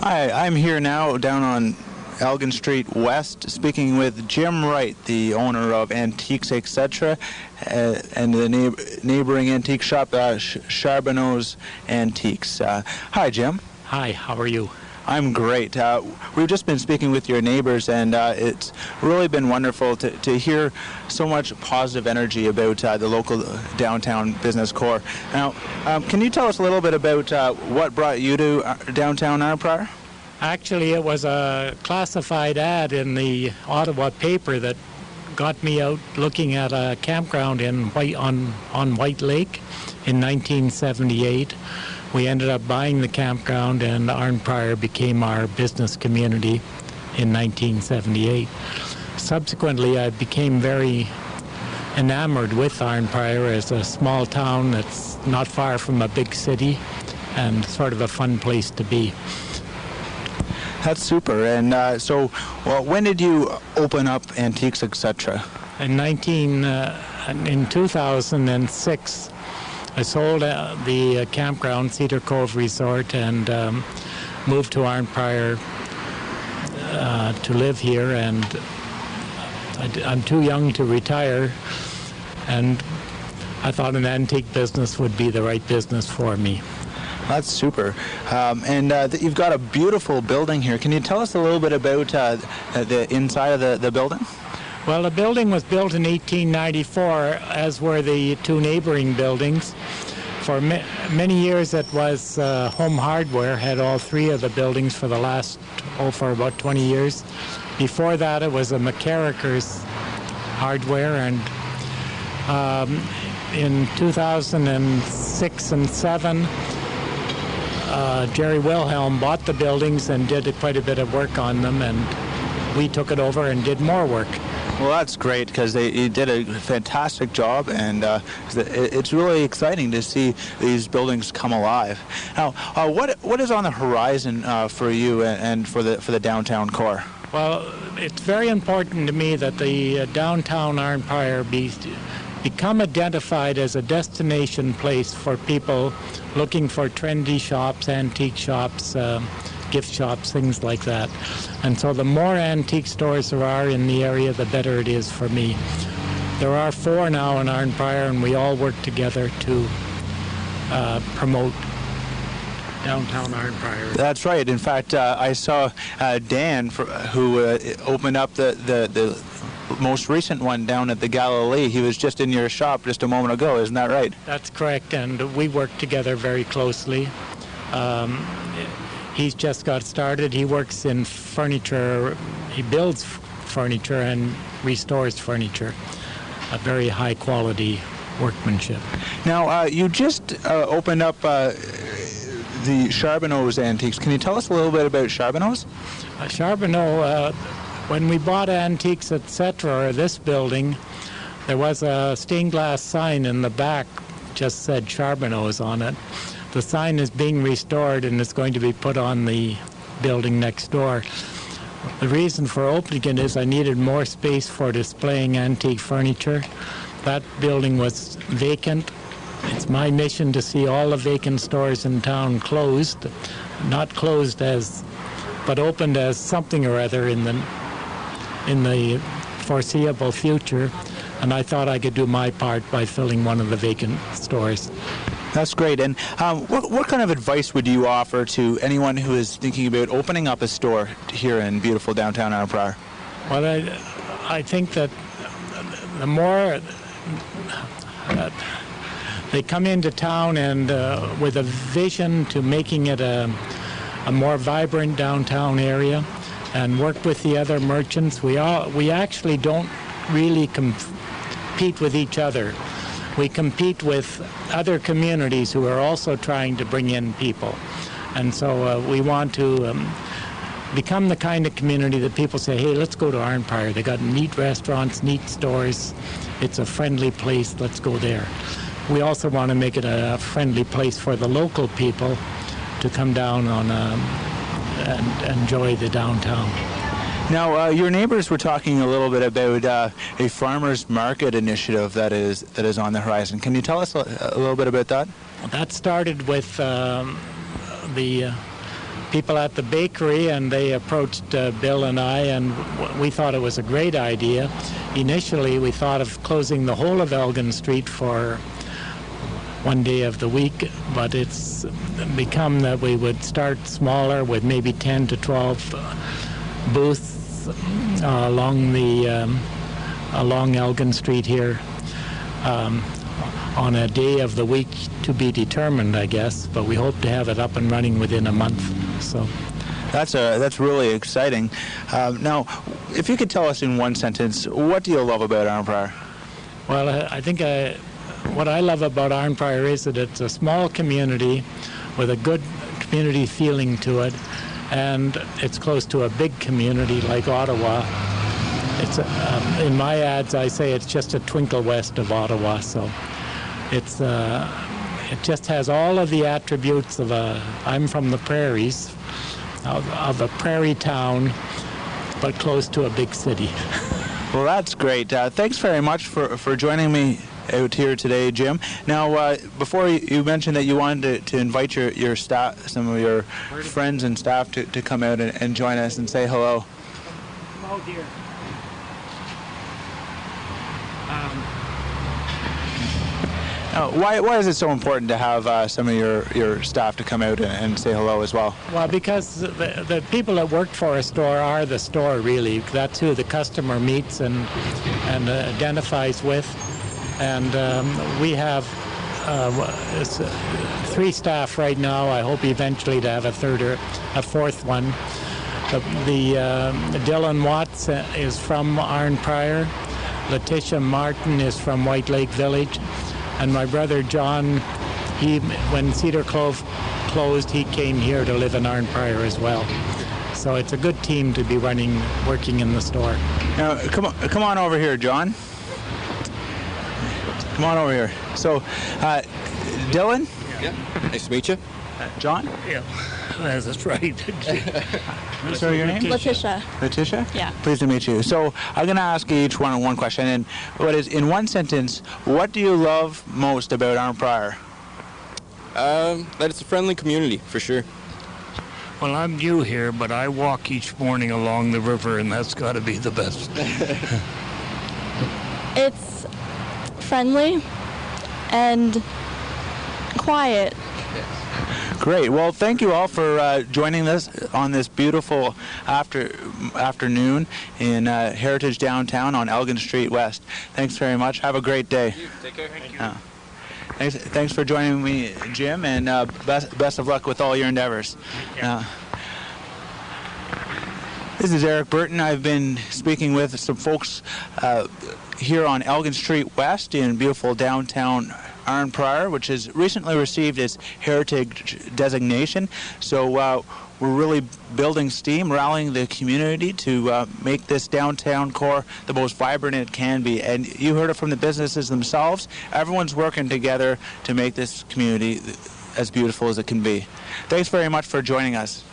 Hi, I'm here now down on Elgin Street West, speaking with Jim Wright, the owner of Antiques Etc., and the neighboring antique shop, Charbonneau's Antiques. Hi, Jim. Hi, how are you? I'm great. We've just been speaking with your neighbors, and it's really been wonderful to hear so much positive energy about the local downtown business core. Now, can you tell us a little bit about what brought you to downtown Arnprior? Actually, it was a classified ad in the Ottawa paper that got me out looking at a campground on White Lake in 1978. We ended up buying the campground, and Arnprior became our business community in 1978. Subsequently, I became very enamored with Arnprior as a small town that's not far from a big city and sort of a fun place to be. That's super. And when did you open up Antiques Etc.? In 2006, I sold the campground, Cedar Cove Resort, and moved to Arnprior to live here. And I'm too young to retire, and I thought an antique business would be the right business for me. That's super. You've got a beautiful building here. Can you tell us a little bit about the inside of the building? Well, the building was built in 1894, as were the two neighboring buildings. For many years it was Home Hardware, had all three of the buildings for for about 20 years. Before that it was a McCarracker's Hardware, and in 2006 and 7, Jerry Wilhelm bought the buildings and did quite a bit of work on them, and we took it over and did more work. Well, that's great, because they did a fantastic job, and it's really exciting to see these buildings come alive. Now, what is on the horizon for you and for the downtown core? Well, it's very important to me that the downtown Arnprior become identified as a destination place for people looking for trendy shops, antique shops, gift shops, things like that. And so the more antique stores there are in the area, the better it is for me. There are 4 now in Arnprior, and we all work together to promote downtown Arnprior. That's right. In fact, I saw Dan, who opened up the most recent one down at the Galilee. He was just in your shop just a moment ago, isn't that right? That's correct, and we work together very closely. He's just got started. He works in furniture. He builds furniture and restores furniture. A very high quality workmanship. Now, you just opened up the Charbonneau's Antiques. Can you tell us a little bit about Charbonneau's? Charbonneau, when we bought Antiques Etc., or this building, there was a stained glass sign in the back, just said Charbonneau's on it. The sign is being restored, and it's going to be put on the building next door. The reason for opening it is I needed more space for displaying antique furniture. That building was vacant. It's my mission to see all the vacant stores in town closed, not closed but opened as something or other in the foreseeable future. And I thought I could do my part by filling one of the vacant stores. That's great. And what kind of advice would you offer to anyone who is thinking about opening up a store here in beautiful downtown Arnprior? Well, I think that the more they come into town and with a vision to making it a more vibrant downtown area, and work with the other merchants, we actually don't really compete with each other. We compete with other communities who are also trying to bring in people. And so we want to become the kind of community that people say, hey, let's go to Arnprior. They got neat restaurants, neat stores. It's a friendly place. Let's go there. We also want to make it a friendly place for the local people to come down and enjoy the downtown. Now, your neighbors were talking a little bit about a farmers market initiative that is on the horizon. Can you tell us a little bit about that? That started with the people at the bakery, and they approached Bill and I, and we thought it was a great idea. Initially, we thought of closing the whole of Elgin Street for one day of the week, but it's become that we would start smaller with maybe 10 to 12 booths along Elgin Street here on a day of the week to be determined, I guess, but we hope to have it up and running within a month. So that's really exciting. Now, if you could tell us in one sentence, what do you love about Arnprior? Well, I think what I love about Arnprior is that it's a small community with a good community feeling to it, and it's close to a big community like Ottawa. It's in my ads, I say it's just a twinkle west of Ottawa, so it just has all of the attributes of I'm from the prairies, of a prairie town, but close to a big city. Well, that's great. Thanks very much for joining me out here today, Jim. Now, before you mentioned that you wanted to invite your staff, some of your friends and staff to come out and join us and say hello. Oh, dear. Why is it so important to have some of your staff to come out and say hello as well? Well, because the people that work for a store are the store, really. That's who the customer meets and identifies with. And we have 3 staff right now. I hope eventually to have a third or a fourth one. Dylan Watts is from Arnprior. Letitia Martin is from White Lake Village. And my brother John, when Cedar Clove closed, he came here to live in Arnprior as well. So it's a good team to be working in the store. Now, come on over here, John. Come on over here. So, Dylan? Yeah. Nice to meet you. John? Yeah, that's right. Sorry, your name? Letitia. Letitia? Yeah. Pleased to meet you. So I'm going to ask each one question. And what is, in one sentence, what do you love most about Arnprior? That it's a friendly community, for sure. Well, I'm new here, but I walk each morning along the river, and that's got to be the best. It's friendly and quiet. Great. Well, thank you all for joining us on this beautiful afternoon in Heritage Downtown on Elgin Street West. Thanks very much. Have a great day. Take care. Thank you. Thanks for joining me, Jim, and best of luck with all your endeavors. This is Eric Burton. I've been speaking with some folks here on Elgin Street West in beautiful downtown Arnprior, which has recently received its heritage designation. So we're really building steam, rallying the community to make this downtown core the most vibrant it can be. And you heard it from the businesses themselves. Everyone's working together to make this community as beautiful as it can be. Thanks very much for joining us.